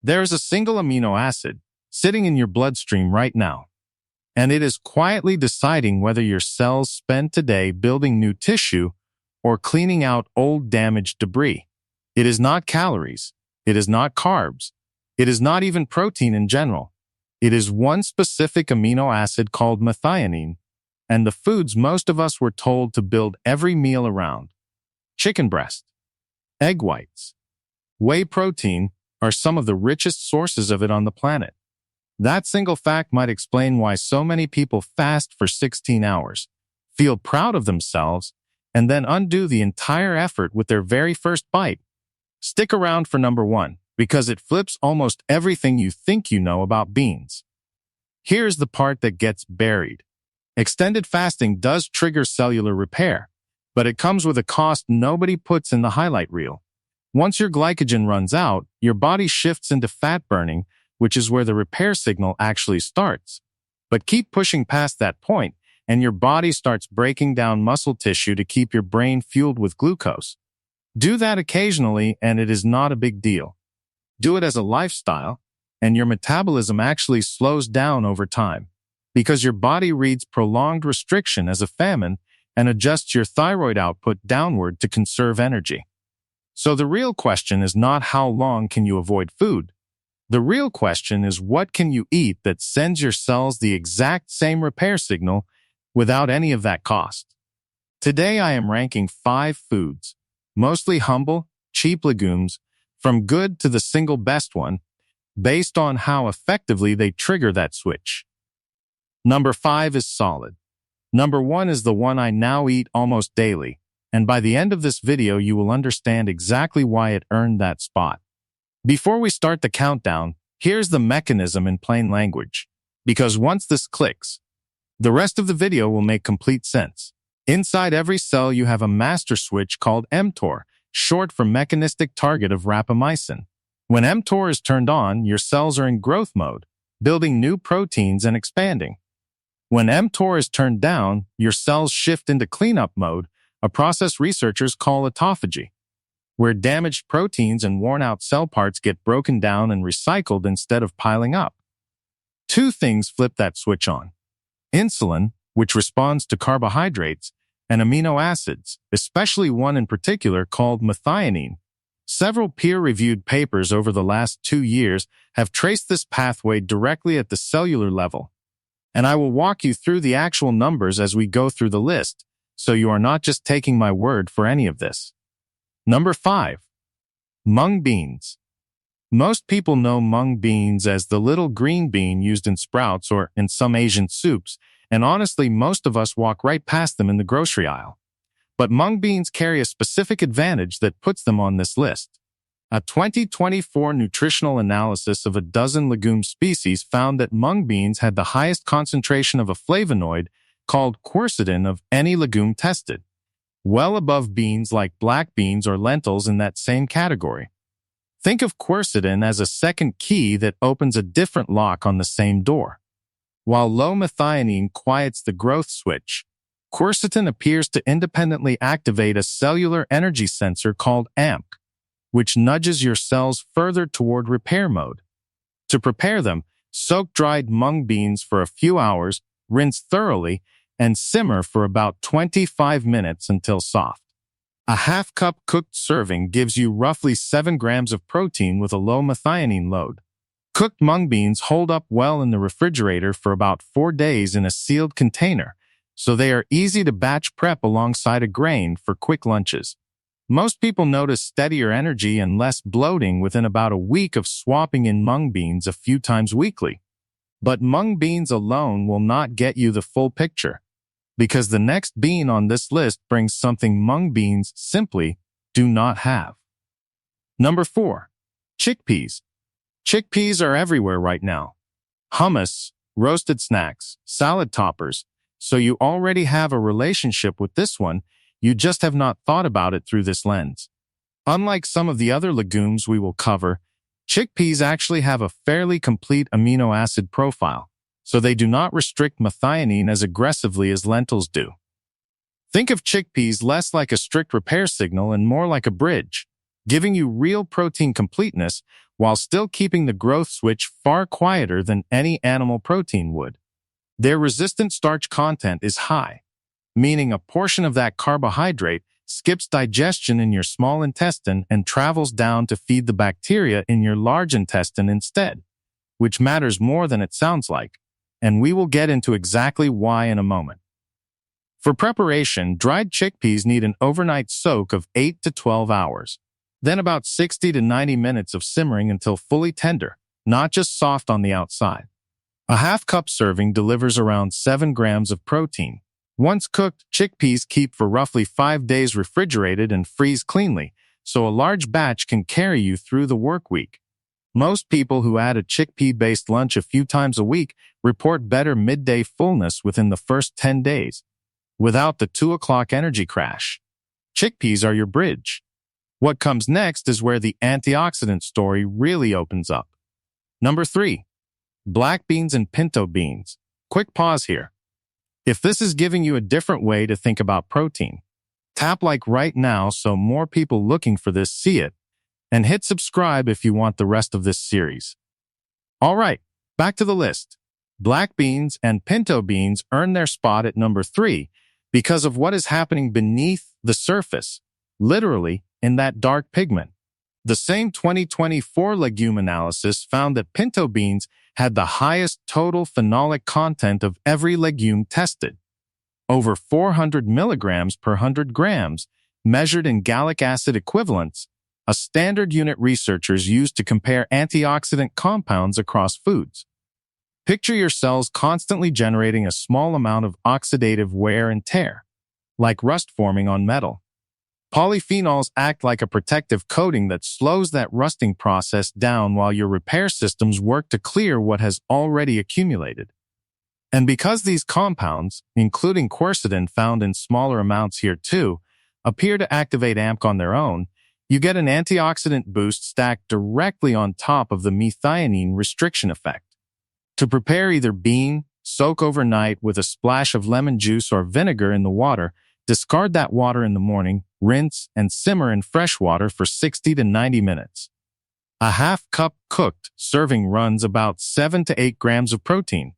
There is a single amino acid sitting in your bloodstream right now, and it is quietly deciding whether your cells spend today building new tissue or cleaning out old damaged debris. It is not calories. It is not carbs. It is not even protein in general. It is one specific amino acid called methionine, and the foods most of us were told to build every meal around. Chicken breast, egg whites, whey protein are some of the richest sources of it on the planet. That single fact might explain why so many people fast for 16 hours, feel proud of themselves, and then undo the entire effort with their very first bite. Stick around for number 1, because it flips almost everything you think you know about beans. Here's the part that gets buried. Extended fasting does trigger cellular repair, but it comes with a cost nobody puts in the highlight reel. Once your glycogen runs out, your body shifts into fat burning, which is where the repair signal actually starts. But keep pushing past that point, and your body starts breaking down muscle tissue to keep your brain fueled with glucose. Do that occasionally, and it is not a big deal. Do it as a lifestyle, and your metabolism actually slows down over time, because your body reads prolonged restriction as a famine and adjusts your thyroid output downward to conserve energy. So the real question is not how long can you avoid food. The real question is what can you eat that sends your cells the exact same repair signal without any of that cost. Today I am ranking 5 foods, mostly humble, cheap legumes, from good to the single best one, based on how effectively they trigger that switch. Number 5 is solid. Number 1 is the one I now eat almost daily, and by the end of this video you will understand exactly why it earned that spot. Before we start the countdown, here's the mechanism in plain language, because once this clicks, the rest of the video will make complete sense. Inside every cell you have a master switch called mTor, short for mechanistic target of rapamycin. When mTor is turned on, your cells are in growth mode, building new proteins and expanding. When mTor is turned down, your cells shift into cleanup mode, a process researchers call autophagy, where damaged proteins and worn-out cell parts get broken down and recycled instead of piling up. 2 things flip that switch on: insulin, which responds to carbohydrates, and amino acids, especially one in particular called methionine. Several peer-reviewed papers over the last 2 years have traced this pathway directly at the cellular level, and I will walk you through the actual numbers as we go through the list, so you are not just taking my word for any of this. Number 5. Mung beans. Most people know mung beans as the little green bean used in sprouts or in some Asian soups, and honestly, most of us walk right past them in the grocery aisle. But mung beans carry a specific advantage that puts them on this list. A 2024 nutritional analysis of a dozen legume species found that mung beans had the highest concentration of a flavonoid called quercetin of any legume tested, well above beans like black beans or lentils in that same category. Think of quercetin as a second key that opens a different lock on the same door. While low methionine quiets the growth switch, quercetin appears to independently activate a cellular energy sensor called AMP, which nudges your cells further toward repair mode. To prepare them, soak dried mung beans for a few hours, rinse thoroughly, and simmer for about 25 minutes until soft. A half-cup cooked serving gives you roughly 7 grams of protein with a low methionine load. Cooked mung beans hold up well in the refrigerator for about 4 days in a sealed container, so they are easy to batch prep alongside a grain for quick lunches. Most people notice steadier energy and less bloating within about a week of swapping in mung beans a few times weekly. But mung beans alone will not get you the full picture, because the next bean on this list brings something mung beans simply do not have. Number 4. Chickpeas. Chickpeas are everywhere right now. Hummus, roasted snacks, salad toppers, so you already have a relationship with this one, you just have not thought about it through this lens. Unlike some of the other legumes we will cover, chickpeas actually have a fairly complete amino acid profile, so they do not restrict methionine as aggressively as lentils do. Think of chickpeas less like a strict repair signal and more like a bridge, giving you real protein completeness while still keeping the growth switch far quieter than any animal protein would. Their resistant starch content is high, meaning a portion of that carbohydrate skips digestion in your small intestine and travels down to feed the bacteria in your large intestine instead, which matters more than it sounds like, and we will get into exactly why in a moment. For preparation, dried chickpeas need an overnight soak of 8 to 12 hours, then about 60 to 90 minutes of simmering until fully tender, not just soft on the outside. A half-cup serving delivers around 7 grams of protein. Once cooked, chickpeas keep for roughly 5 days refrigerated and freeze cleanly, so a large batch can carry you through the work week. Most people who add a chickpea-based lunch a few times a week report better midday fullness within the first 10 days, without the 2 o'clock energy crash. Chickpeas are your bridge. What comes next is where the antioxidant story really opens up. Number 3. Black beans and pinto beans. Quick pause here. If this is giving you a different way to think about protein, tap like right now so more people looking for this see it, and hit subscribe if you want the rest of this series. All right, back to the list. Black beans and pinto beans earn their spot at number 3 because of what is happening beneath the surface, literally in that dark pigment. The same 2024 legume analysis found that pinto beans had the highest total phenolic content of every legume tested, over 400 milligrams per 100 grams, measured in gallic acid equivalents, a standard unit researchers use to compare antioxidant compounds across foods. Picture your cells constantly generating a small amount of oxidative wear and tear, like rust forming on metal. Polyphenols act like a protective coating that slows that rusting process down while your repair systems work to clear what has already accumulated. And because these compounds, including quercetin found in smaller amounts here too, appear to activate AMP on their own, you get an antioxidant boost stacked directly on top of the methionine restriction effect. To prepare either bean, soak overnight with a splash of lemon juice or vinegar in the water, discard that water in the morning, rinse, and simmer in fresh water for 60 to 90 minutes. A half-cup cooked serving runs about 7 to 8 grams of protein.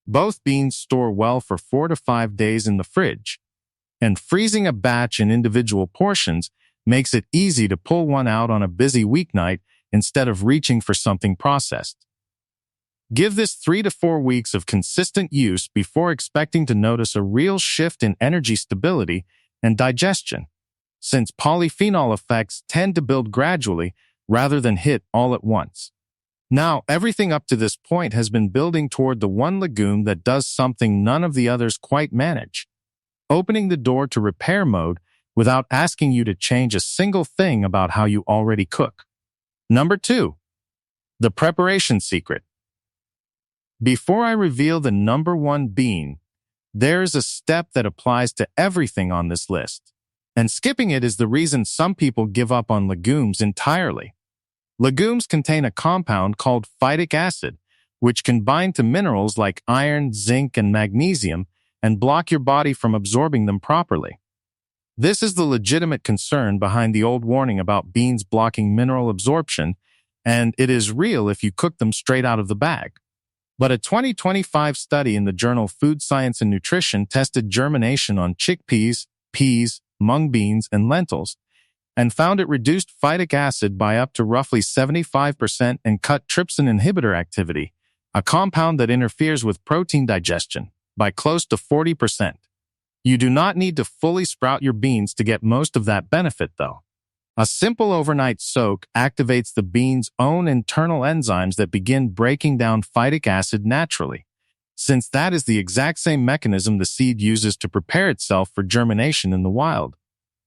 Both beans store well for 4 to 5 days in the fridge, and freezing a batch in individual portions makes it easy to pull one out on a busy weeknight instead of reaching for something processed. Give this 3 to 4 weeks of consistent use before expecting to notice a real shift in energy stability and digestion, since polyphenol effects tend to build gradually rather than hit all at once. Now, everything up to this point has been building toward the one legume that does something none of the others quite manage, opening the door to repair mode without asking you to change a single thing about how you already cook. Number 2. The preparation secret. Before I reveal the number 1 bean, there is a step that applies to everything on this list, and skipping it is the reason some people give up on legumes entirely. Legumes contain a compound called phytic acid, which can bind to minerals like iron, zinc, and magnesium and block your body from absorbing them properly. This is the legitimate concern behind the old warning about beans blocking mineral absorption, and it is real if you cook them straight out of the bag. But a 2025 study in the journal Food Science and Nutrition tested germination on chickpeas, peas, mung beans, and lentils, and found it reduced phytic acid by up to roughly 75% and cut trypsin inhibitor activity, a compound that interferes with protein digestion, by close to 40%. You do not need to fully sprout your beans to get most of that benefit, though. A simple overnight soak activates the bean's own internal enzymes that begin breaking down phytic acid naturally, since that is the exact same mechanism the seed uses to prepare itself for germination in the wild.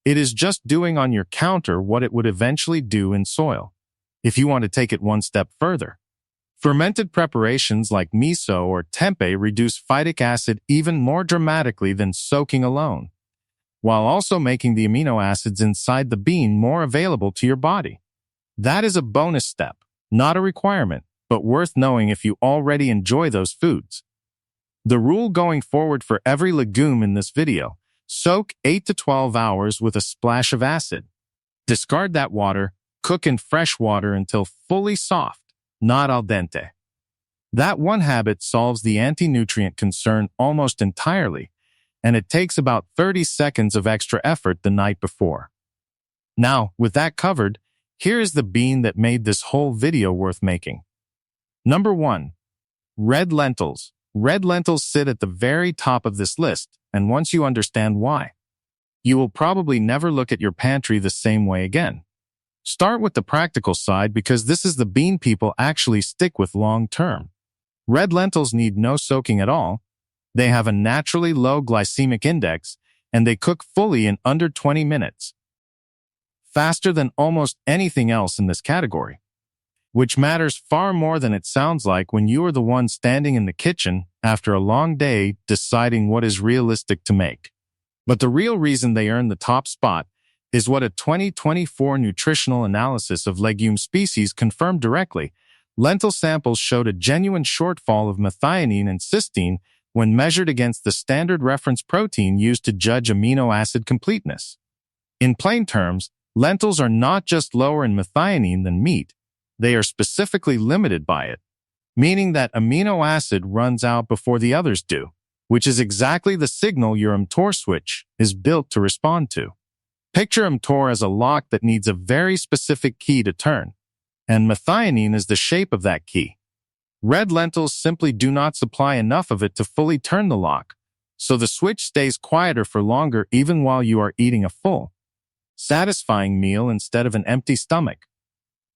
It is just doing on your counter what it would eventually do in soil, if you want to take it one step further. Fermented preparations like miso or tempeh reduce phytic acid even more dramatically than soaking alone, while also making the amino acids inside the bean more available to your body. That is a bonus step, not a requirement, but worth knowing if you already enjoy those foods. The rule going forward for every legume in this video: soak 8 to 12 hours with a splash of acid. Discard that water, Cook in fresh water until fully soft, not al dente. That one habit solves the anti-nutrient concern almost entirely, and it takes about 30 seconds of extra effort the night before. Now, with that covered, here is the bean that made this whole video worth making. Number 1. Red lentils. Red lentils sit at the very top of this list, and once you understand why, you will probably never look at your pantry the same way again. Start with the practical side because this is the bean people actually stick with long term. Red lentils need no soaking at all. They have a naturally low glycemic index, and they cook fully in under 20 minutes. Faster than almost anything else in this category, which matters far more than it sounds like when you are the one standing in the kitchen after a long day deciding what is realistic to make. But the real reason they earn the top spot is what a 2024 nutritional analysis of legume species confirmed directly. Lentil samples showed a genuine shortfall of methionine and cysteine when measured against the standard reference protein used to judge amino acid completeness. In plain terms, lentils are not just lower in methionine than meat, they are specifically limited by it, meaning that amino acid runs out before the others do, which is exactly the signal your mTor switch is built to respond to. Picture mTor as a lock that needs a very specific key to turn, and methionine is the shape of that key. Red lentils simply do not supply enough of it to fully turn the lock, so the switch stays quieter for longer even while you are eating a full, satisfying meal instead of an empty stomach.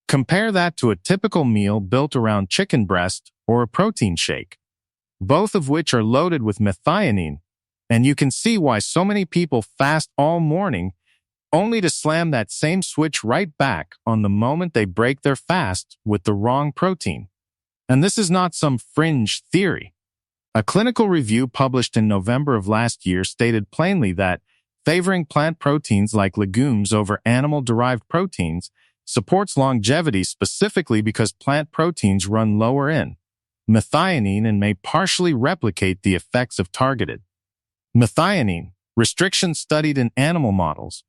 Compare that to a typical meal built around chicken breast or a protein shake, both of which are loaded with methionine, and you can see why so many people fast all morning only to slam that same switch right back on the moment they break their fast with the wrong protein. And this is not some fringe theory. A clinical review published in November of last year stated plainly that favoring plant proteins like legumes over animal-derived proteins supports longevity specifically because plant proteins run lower in methionine and may partially replicate the effects of targeted methionine restriction studied in animal models.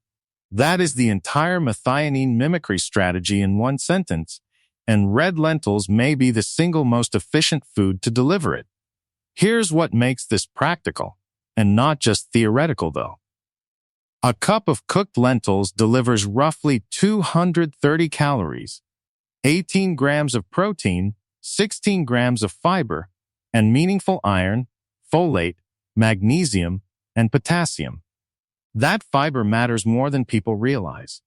That is the entire methionine mimicry strategy in one sentence, and red lentils may be the single most efficient food to deliver it. Here's what makes this practical, and not just theoretical though. A cup of cooked lentils delivers roughly 230 calories, 18 grams of protein, 16 grams of fiber, and meaningful iron, folate, magnesium, and potassium. That fiber matters more than people realize.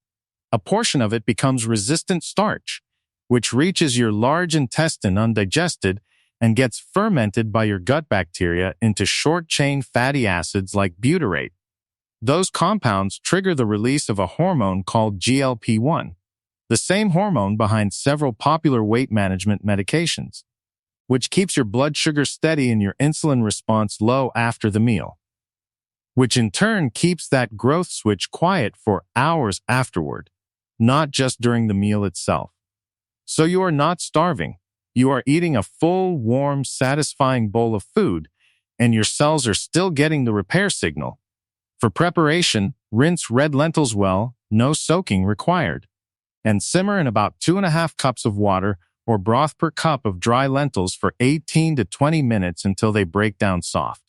A portion of it becomes resistant starch, which reaches your large intestine undigested and gets fermented by your gut bacteria into short-chain fatty acids like butyrate. Those compounds trigger the release of a hormone called GLP-1, the same hormone behind several popular weight management medications, which keeps your blood sugar steady and your insulin response low after the meal, which in turn keeps that growth switch quiet for hours afterward, not just during the meal itself. So you are not starving. You are eating a full, warm, satisfying bowl of food, and your cells are still getting the repair signal. For preparation, rinse red lentils well, no soaking required, and simmer in about 2.5 cups of water or broth per cup of dry lentils for 18 to 20 minutes until they break down soft.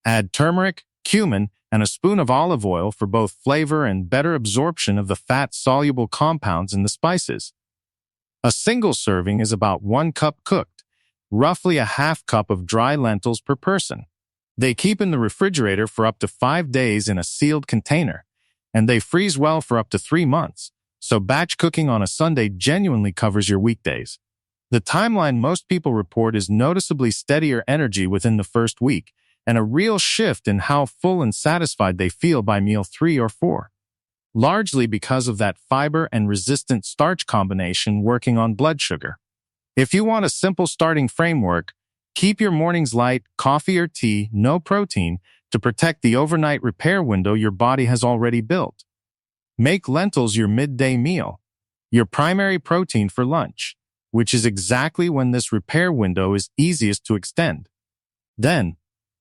Add turmeric, cumin, and a spoon of olive oil for both flavor and better absorption of the fat-soluble compounds in the spices. A single serving is about 1 cup cooked, roughly a half cup of dry lentils per person. They keep in the refrigerator for up to 5 days in a sealed container, and they freeze well for up to 3 months, so batch cooking on a Sunday genuinely covers your weekdays. The timeline most people report is noticeably steadier energy within the first week, and a real shift in how full and satisfied they feel by meal 3 or 4, largely because of that fiber and resistant starch combination working on blood sugar. If you want a simple starting framework, keep your mornings light, coffee or tea, no protein, to protect the overnight repair window your body has already built. Make lentils your midday meal, your primary protein for lunch, which is exactly when this repair window is easiest to extend. Then,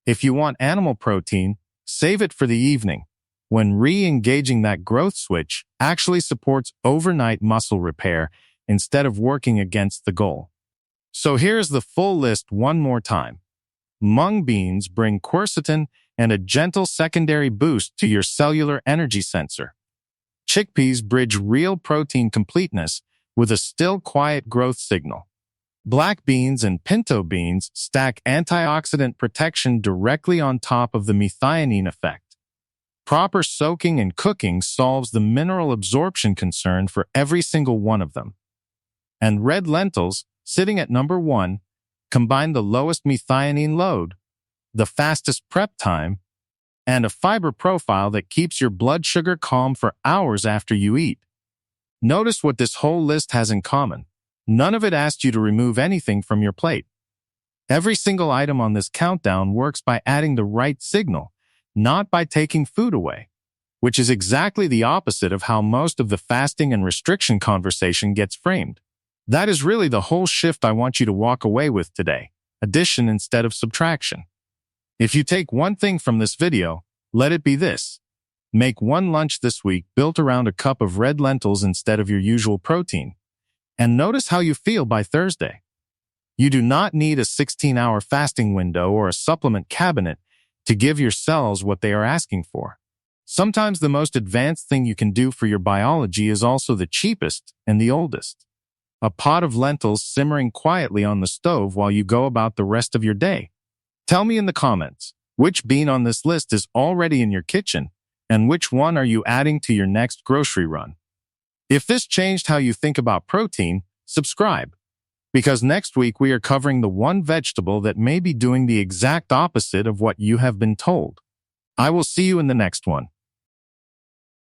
if you want animal protein, save it for the evening, when re-engaging that growth switch actually supports overnight muscle repair instead of working against the goal. So here's the full list one more time. Mung beans bring quercetin and a gentle secondary boost to your cellular energy sensor. Chickpeas bridge real protein completeness with a still quiet growth signal. Black beans and pinto beans stack antioxidant protection directly on top of the methionine effect. Proper soaking and cooking solves the mineral absorption concern for every single one of them. And red lentils, sitting at number 1, combine the lowest methionine load, the fastest prep time, and a fiber profile that keeps your blood sugar calm for hours after you eat. Notice what this whole list has in common. None of it asked you to remove anything from your plate. Every single item on this countdown works by adding the right signal, not by taking food away, which is exactly the opposite of how most of the fasting and restriction conversation gets framed. That is really the whole shift I want you to walk away with today, addition instead of subtraction. If you take one thing from this video, let it be this. Make one lunch this week built around a cup of red lentils instead of your usual protein. And notice how you feel by Thursday. You do not need a 16-hour fasting window or a supplement cabinet to give your cells what they are asking for. Sometimes the most advanced thing you can do for your biology is also the cheapest and the oldest. A pot of lentils simmering quietly on the stove while you go about the rest of your day. Tell me in the comments, which bean on this list is already in your kitchen, and which one are you adding to your next grocery run? If this changed how you think about protein, subscribe, because next week we are covering the one vegetable that may be doing the exact opposite of what you have been told. I will see you in the next one.